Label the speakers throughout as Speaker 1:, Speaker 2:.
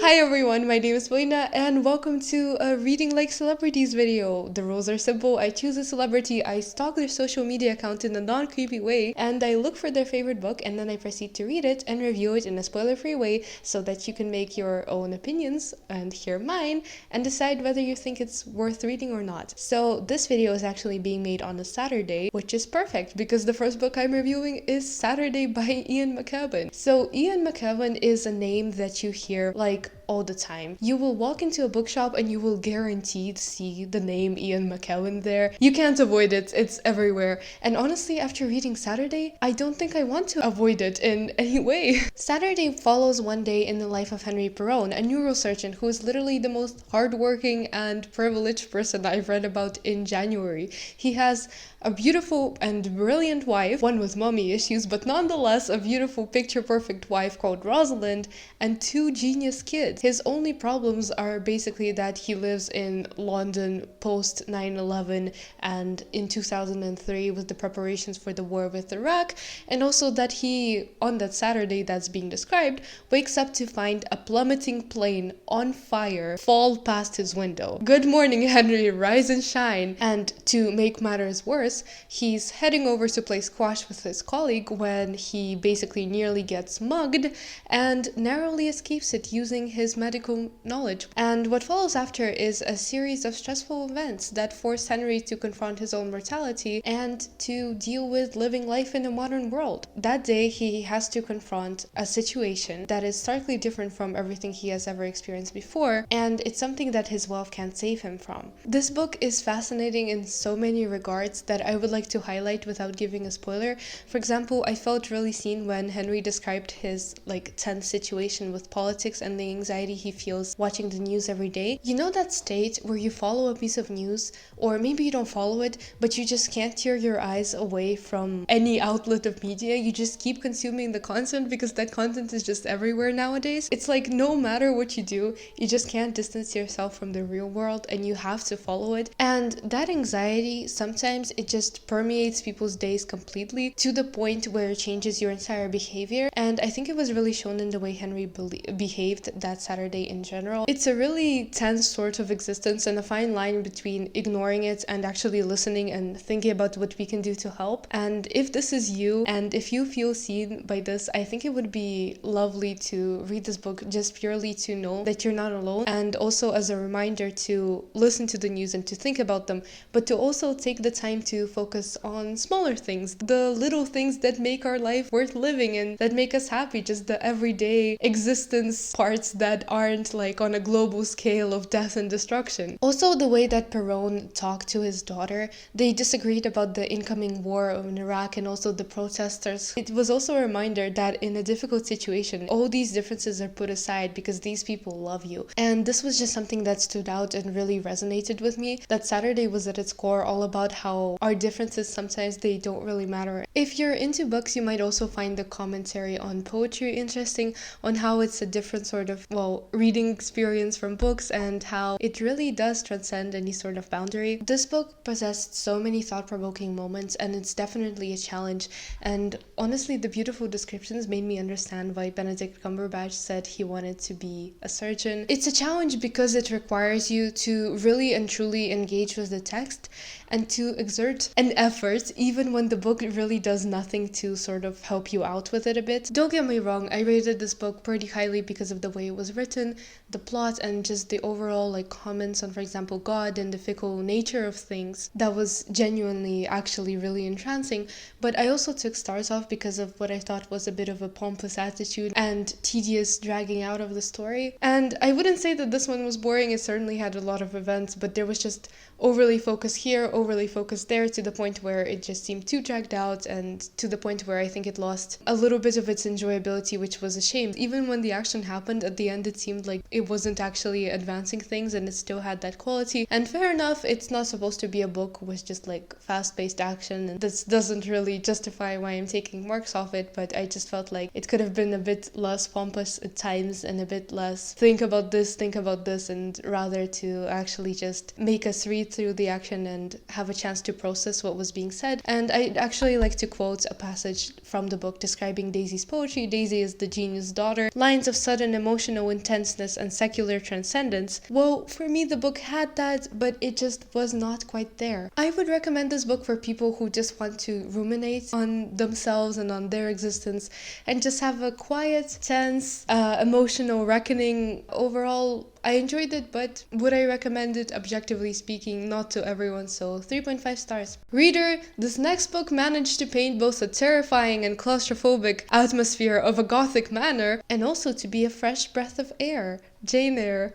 Speaker 1: Hi everyone, my name is Melina and welcome to a Reading Like Celebrities video. The rules are simple. I choose a celebrity, I stalk their social media account in a non-creepy way, and I look for their favorite book and then I proceed to read it and review it in a spoiler-free way so that you can make your own opinions and hear mine and decide whether you think it's worth reading or not. So this video is actually being made on a Saturday, which is perfect because the first book I'm reviewing is Saturday by Ian McEwan. So Ian McEwan is a name that you hear like all the time. You will walk into a bookshop and you will guaranteed see the name Ian McEwan there. You can't avoid it, it's everywhere. And honestly, after reading Saturday, I don't think I want to avoid it in any way. Saturday follows one day in the life of Henry Perron, a neurosurgeon who is literally the most hardworking and privileged person I've read about in January. He has a beautiful and brilliant wife, one with mommy issues, but nonetheless a beautiful picture-perfect wife called Rosalind, and two genius kids. His only problems are basically that he lives in London post 9/11 and in 2003 with the preparations for the war with Iraq, and also that he, on that Saturday that's being described, wakes up to find a plummeting plane on fire fall past his window. Good morning, Henry, rise and shine. And to make matters worse, he's heading over to play squash with his colleague when he basically nearly gets mugged and narrowly escapes it using his medical knowledge. And what follows after is a series of stressful events that force Henry to confront his own mortality and to deal with living life in a modern world. That day, he has to confront a situation that is starkly different from everything he has ever experienced before, and it's something that his wealth can't save him from. This book is fascinating in so many regards that I would like to highlight without giving a spoiler. For example, I felt really seen when Henry described his tense situation with politics and the anxiety he feels watching the news every day. You know that state where you follow a piece of news, or maybe you don't follow it, but you just can't tear your eyes away from any outlet of media. You just keep consuming the content because that content is just everywhere nowadays. It's like no matter what you do, you just can't distance yourself from the real world and you have to follow it. And that anxiety, sometimes it just permeates people's days completely to the point where it changes your entire behavior. And I think it was really shown in the way Henry behaved that Saturday in general. It's a really tense sort of existence and a fine line between ignoring it and actually listening and thinking about what we can do to help. And if this is you and if you feel seen by this, I think it would be lovely to read this book just purely to know that you're not alone, and also as a reminder to listen to the news and to think about them, but to also take the time to focus on smaller things, the little things that make our life worth living and that make us happy, just the everyday existence parts that aren't on a global scale of death and destruction. Also, the way that Perron talked to his daughter, they disagreed about the incoming war in Iraq and also the protesters. It was also a reminder that in a difficult situation, all these differences are put aside because these people love you. And this was just something that stood out and really resonated with me, that Saturday was at its core all about how our differences sometimes they don't really matter. If you're into books, you might also find the commentary on poetry interesting, on how it's a different sort of, reading experience from books and how it really does transcend any sort of boundary. This book possessed so many thought-provoking moments and it's definitely a challenge. And honestly, the beautiful descriptions made me understand why Benedict Cumberbatch said he wanted to be a surgeon. It's a challenge because it requires you to really and truly engage with the text and to exert an effort even when the book really does nothing to sort of help you out with it a bit. Don't get me wrong, I rated this book pretty highly because of the way it was written, the plot, and just the overall comments on, for example, God and the fickle nature of things. That was genuinely actually really entrancing, but I also took stars off because of what I thought was a bit of a pompous attitude and tedious dragging out of the story. And I wouldn't say that this one was boring, it certainly had a lot of events, but there was just overly focused here, overly focused there, to the point where it just seemed too dragged out, and to the point where I think it lost a little bit of its enjoyability, which was a shame. Even when the action happened, at the end it seemed like it wasn't actually advancing things and it still had that quality. And fair enough, it's not supposed to be a book with just fast-paced action, and this doesn't really justify why I'm taking marks off it, but I just felt like it could have been a bit less pompous at times and a bit less think about this, and rather to actually just make us read read through the action and have a chance to process what was being said. And I'd actually like to quote a passage from the book describing Daisy's poetry. Daisy is the genius daughter. Lines of sudden emotional intenseness and secular transcendence. Well, for me, the book had that, but it just was not quite there. I would recommend this book for people who just want to ruminate on themselves and on their existence and just have a quiet, tense, emotional reckoning. Overall, I enjoyed it, but would I recommend it? Objectively speaking, not to everyone, so 3.5 stars. Reader, this next book managed to paint both a terrifying and claustrophobic atmosphere of a gothic manor, and also to be a fresh breath of air. Jane Eyre.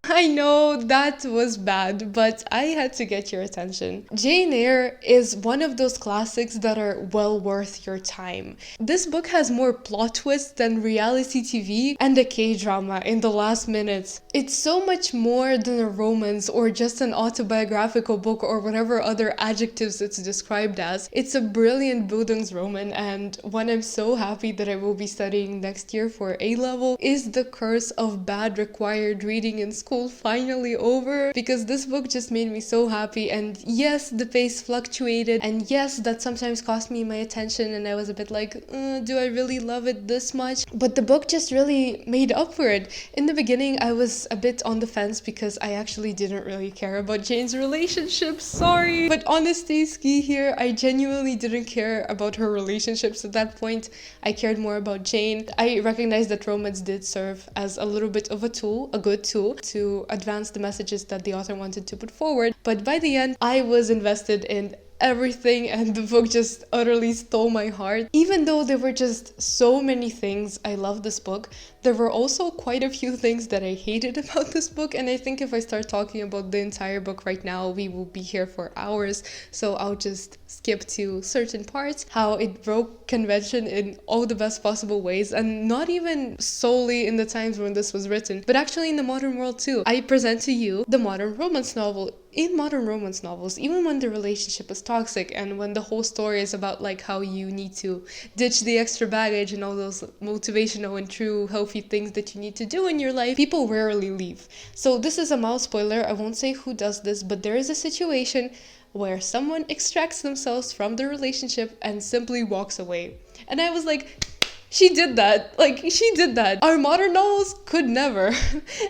Speaker 1: I know that was bad, but I had to get your attention. Jane Eyre is one of those classics that are well worth your time. This book has more plot twists than reality TV and a K-drama in the last minutes. It's so much more than a romance or just an autobiographical book or whatever other adjectives it's described as. It's a brilliant Bildungsroman, and one I'm so happy that I will be studying next year for A-level is The Curse of Bad Required Reading in School finally over, because this book just made me so happy. And yes, the pace fluctuated, and yes, that sometimes cost me my attention, and I was a bit like, do I really love it this much? But the book just really made up for it. In the beginning, I was a bit on the fence because I actually didn't really care about Jane's relationship, sorry. But honesty is key here. I genuinely didn't care about her relationships at that point. I cared more about Jane. I recognized that romance did serve as a little bit of a tool, a good tool, to advance the messages that the author wanted to put forward. But by the end, I was invested in everything, and the book just utterly stole my heart. Even though there were just so many things I loved this book, there were also quite a few things that I hated about this book, and I think if I start talking about the entire book right now, we will be here for hours, so I'll just skip to certain parts. How it broke convention in all the best possible ways, and not even solely in the times when this was written, but actually in the modern world too. I present to you the modern romance novel. In modern romance novels, even when the relationship is toxic and when the whole story is about like how you need to ditch the extra baggage and all those motivational and true healthy things that you need to do in your life, people rarely leave. So this is a mild spoiler, I won't say who does this, but there is a situation where someone extracts themselves from the relationship and simply walks away. And I was like, she did that. Like, she did that. Our modern novels could never.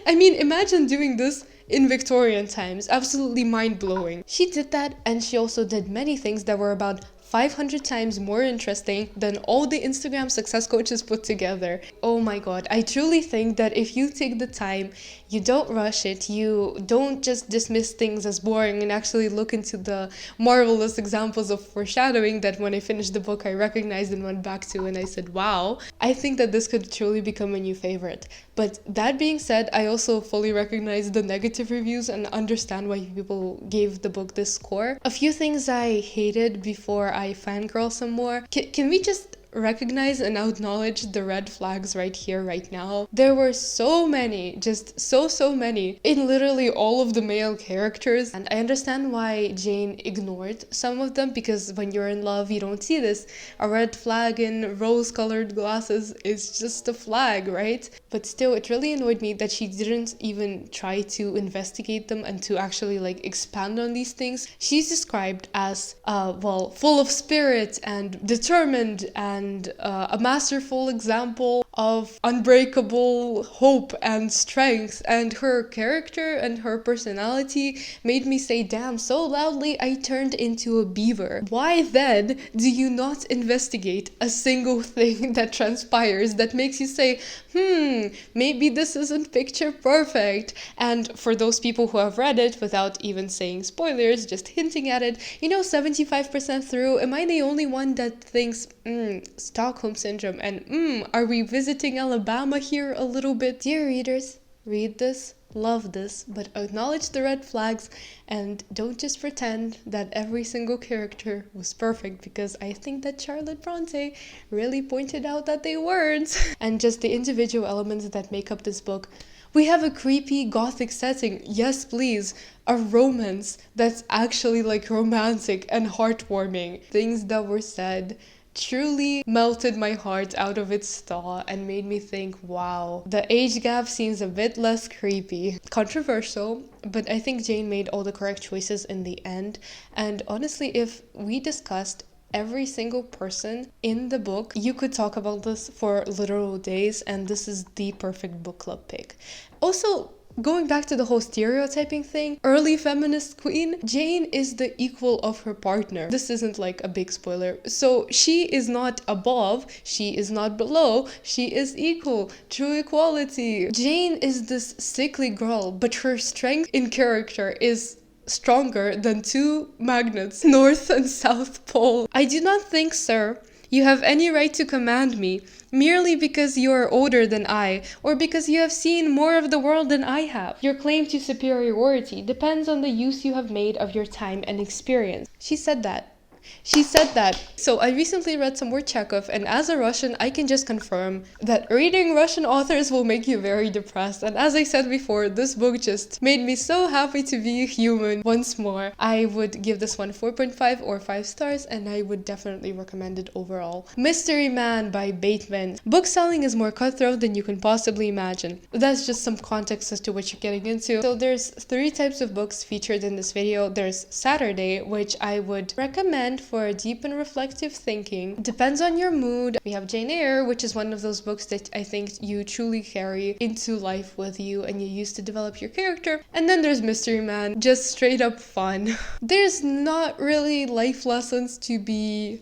Speaker 1: I mean, imagine doing this in Victorian times. Absolutely mind-blowing. She did that, and she also did many things that were about 500 times more interesting than all the Instagram success coaches put together. Oh my god, I truly think that if you take the time, you don't rush it, you don't just dismiss things as boring and actually look into the marvelous examples of foreshadowing that when I finished the book I recognized and went back to, and I said, wow, I think that this could truly become a new favorite. But that being said, I also fully recognize the negative reviews and understand why people gave the book this score. A few things I hated before I fangirl some more. Can we just recognize and acknowledge the red flags right here, right now? There were so many, just so many, in literally all of the male characters, and I understand why Jane ignored some of them, because when you're in love you don't see this. A red flag in rose-colored glasses is just a flag, right? But still, it really annoyed me that she didn't even try to investigate them and to actually like expand on these things. She's described as full of spirit and determined and a masterful example of unbreakable hope and strength, and her character and her personality made me say damn so loudly I turned into a beaver. Why then do you not investigate a single thing that transpires that makes you say, maybe this isn't picture perfect? And for those people who have read it without even saying spoilers, just hinting at it, 75% through, am I the only one that thinks Stockholm Syndrome and are we visiting Alabama here a little bit? Dear readers, read this, love this, but acknowledge the red flags and don't just pretend that every single character was perfect, because I think that Charlotte Bronte really pointed out that they weren't. And just the individual elements that make up this book. We have a creepy gothic setting, yes please, a romance that's actually like romantic and heartwarming. Things that were said truly melted my heart out of its thaw and made me think, wow, the age gap seems a bit less creepy. Controversial, but I think Jane made all the correct choices in the end. And honestly, if we discussed every single person in the book, you could talk about this for literal days, and this is the perfect book club pick. Also, going back to the whole stereotyping thing, early feminist queen, Jane is the equal of her partner. This isn't like a big spoiler. So she is not above, she is not below, she is equal. True equality. Jane is this sickly girl, but her strength in character is stronger than two magnets, North and South Pole. I do not think, sir, you have any right to command me merely because you are older than I, or because you have seen more of the world than I have. Your claim to superiority depends on the use you have made of your time and experience. She said that. So I recently read some more Chekhov, and as a Russian, I can just confirm that reading Russian authors will make you very depressed. And as I said before, this book just made me so happy to be a human once more. I would give this one 4.5 or 5 stars, and I would definitely recommend it overall. Mystery Man by Bateman. Book selling is more cutthroat than you can possibly imagine. That's just some context as to what you're getting into. So there's 3 types of books featured in this video. There's Saturday, which I would recommend for deep and reflective thinking. Depends on your mood. We have Jane Eyre, which is one of those books that I think you truly carry into life with you and you use to develop your character. And then there's Mystery Man, just straight up fun. There's not really life lessons to be,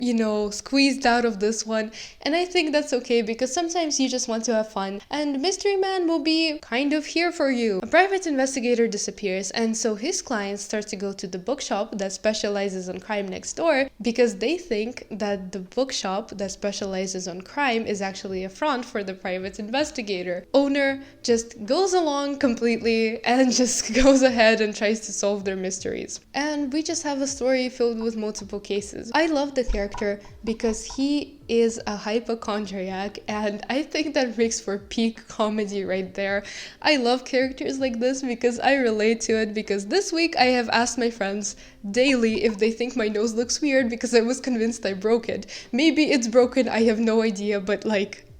Speaker 1: squeezed out of this one. And I think that's okay because sometimes you just want to have fun. And Mystery Man will be kind of here for you. A private investigator disappears, and so his clients start to go to the bookshop that specializes on crime next door because they think that the bookshop that specializes on crime is actually a front for the private investigator. Owner just goes along completely and just goes ahead and tries to solve their mysteries. And we just have a story filled with multiple cases. I love the character because he is a hypochondriac, and I think that makes for peak comedy right there. I love characters like this because I relate to it, because this week I have asked my friends daily if they think my nose looks weird because I was convinced I broke it. Maybe it's broken, I have no idea, but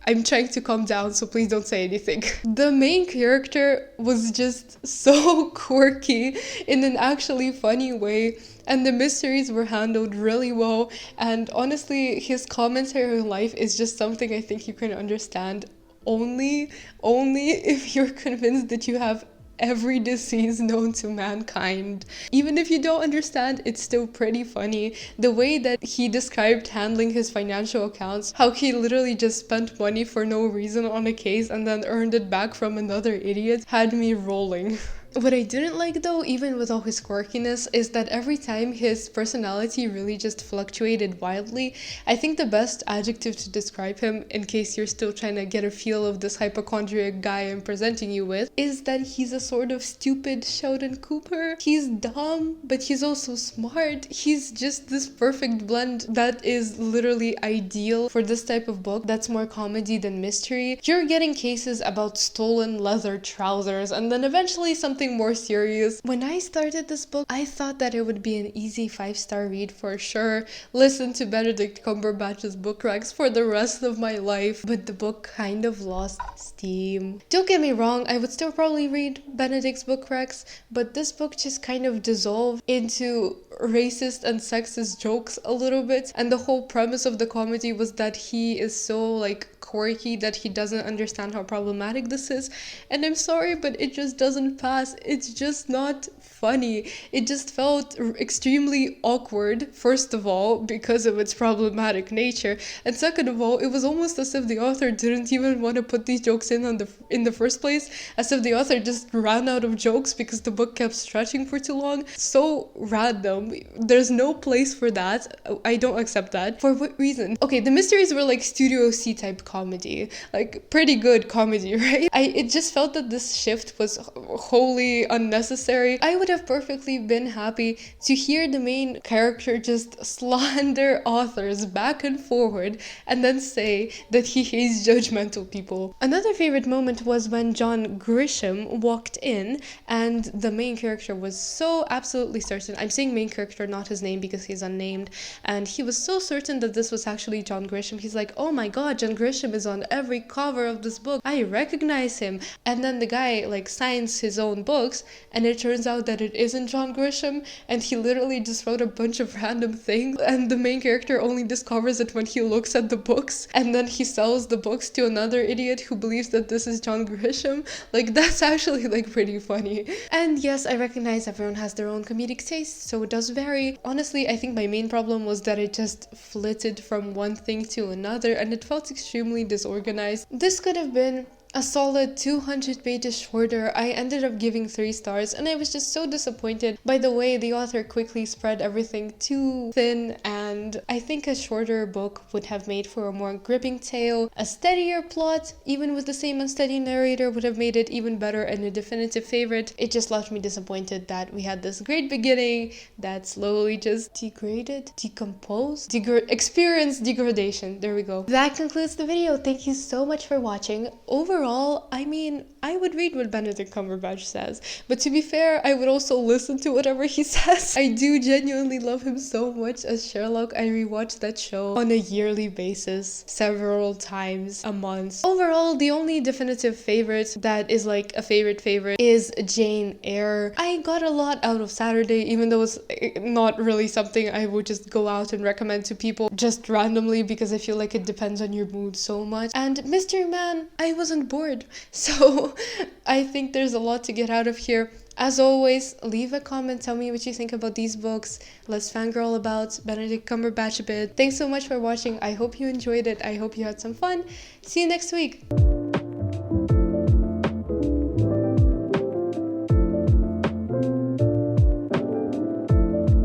Speaker 1: I'm trying to calm down, so please don't say anything. The main character was just so quirky in an actually funny way, and the mysteries were handled really well, and honestly, his commentary on life is just something I think you can understand only if you're convinced that you have every disease known to mankind. Even if you don't understand, it's still pretty funny. The way that he described handling his financial accounts, how he literally just spent money for no reason on a case and then earned it back from another idiot, had me rolling. What I didn't like though, even with all his quirkiness, is that every time his personality really just fluctuated wildly. I think the best adjective to describe him, in case you're still trying to get a feel of this hypochondriac guy I'm presenting you with, is that he's a sort of stupid Sheldon Cooper. He's dumb, but he's also smart. He's just this perfect blend that is literally ideal for this type of book that's more comedy than mystery. You're getting cases about stolen leather trousers, and then eventually something more serious. When I started this book, I thought that it would be an easy 5-star read for sure. Listen to Benedict Cumberbatch's book racks for the rest of my life, but the book kind of lost steam. Don't get me wrong, I would still probably read Benedict's book racks, but this book just kind of dissolved into racist and sexist jokes a little bit, and the whole premise of the comedy was that he is so quirky that he doesn't understand how problematic this is, and I'm sorry, but it just doesn't pass. It's just not funny. It just felt extremely awkward, first of all, because of its problematic nature, and second of all, it was almost as if the author didn't even want to put these jokes in the first place, as if the author just ran out of jokes because the book kept stretching for too long. So random. There's no place for that. I don't accept that. For what reason? Okay, the mysteries were Studio C type comedy, pretty good comedy, right? It just felt that this shift was wholly unnecessary. I would have perfectly been happy to hear the main character just slander authors back and forward and then say that he hates judgmental people. Another favorite moment was when John Grisham walked in and the main character was so absolutely certain, I'm saying main character, not his name because he's unnamed, and he was so certain that this was actually John Grisham. He's like, oh my god, John Grisham is on every cover of this book, I recognize him. And then the guy like signs his own books, and it turns out that it isn't John Grisham, and he literally just wrote a bunch of random things, and the main character only discovers it when he looks at the books, and then he sells the books to another idiot who believes that this is John Grisham. Like, that's actually like pretty funny. And yes, I recognize everyone has their own comedic taste, so it does vary. Honestly, I think my main problem was that it just flitted from one thing to another, and it felt extremely disorganized. This could have been a solid 200 pages shorter. I ended up giving 3 stars, and I was just so disappointed by the way the author quickly spread everything too thin, and I think a shorter book would have made for a more gripping tale. A steadier plot, even with the same unsteady narrator, would have made it even better and a definitive favorite. It just left me disappointed that we had this great beginning that slowly just degraded, decomposed, experienced degradation. There we go. That concludes the video. Thank you so much for watching. Overall, I mean, I would read what Benedict Cumberbatch says, but to be fair, I would also listen to whatever he says. I do genuinely love him so much as Sherlock. I rewatch that show on a yearly basis, several times a month. Overall, the only definitive favorite that is like a favorite is Jane Eyre. I got a lot out of Saturday, even though it's not really something I would just go out and recommend to people just randomly, because I feel like it depends on your mood so much. And Mystery Man, I wasn't bored, so I think there's a lot to get out of here. As always, leave a comment, tell me what you think about these books. Let's fangirl about Benedict Cumberbatch a bit. Thanks so much for watching. I hope you enjoyed it. I hope you had some fun. See you next week.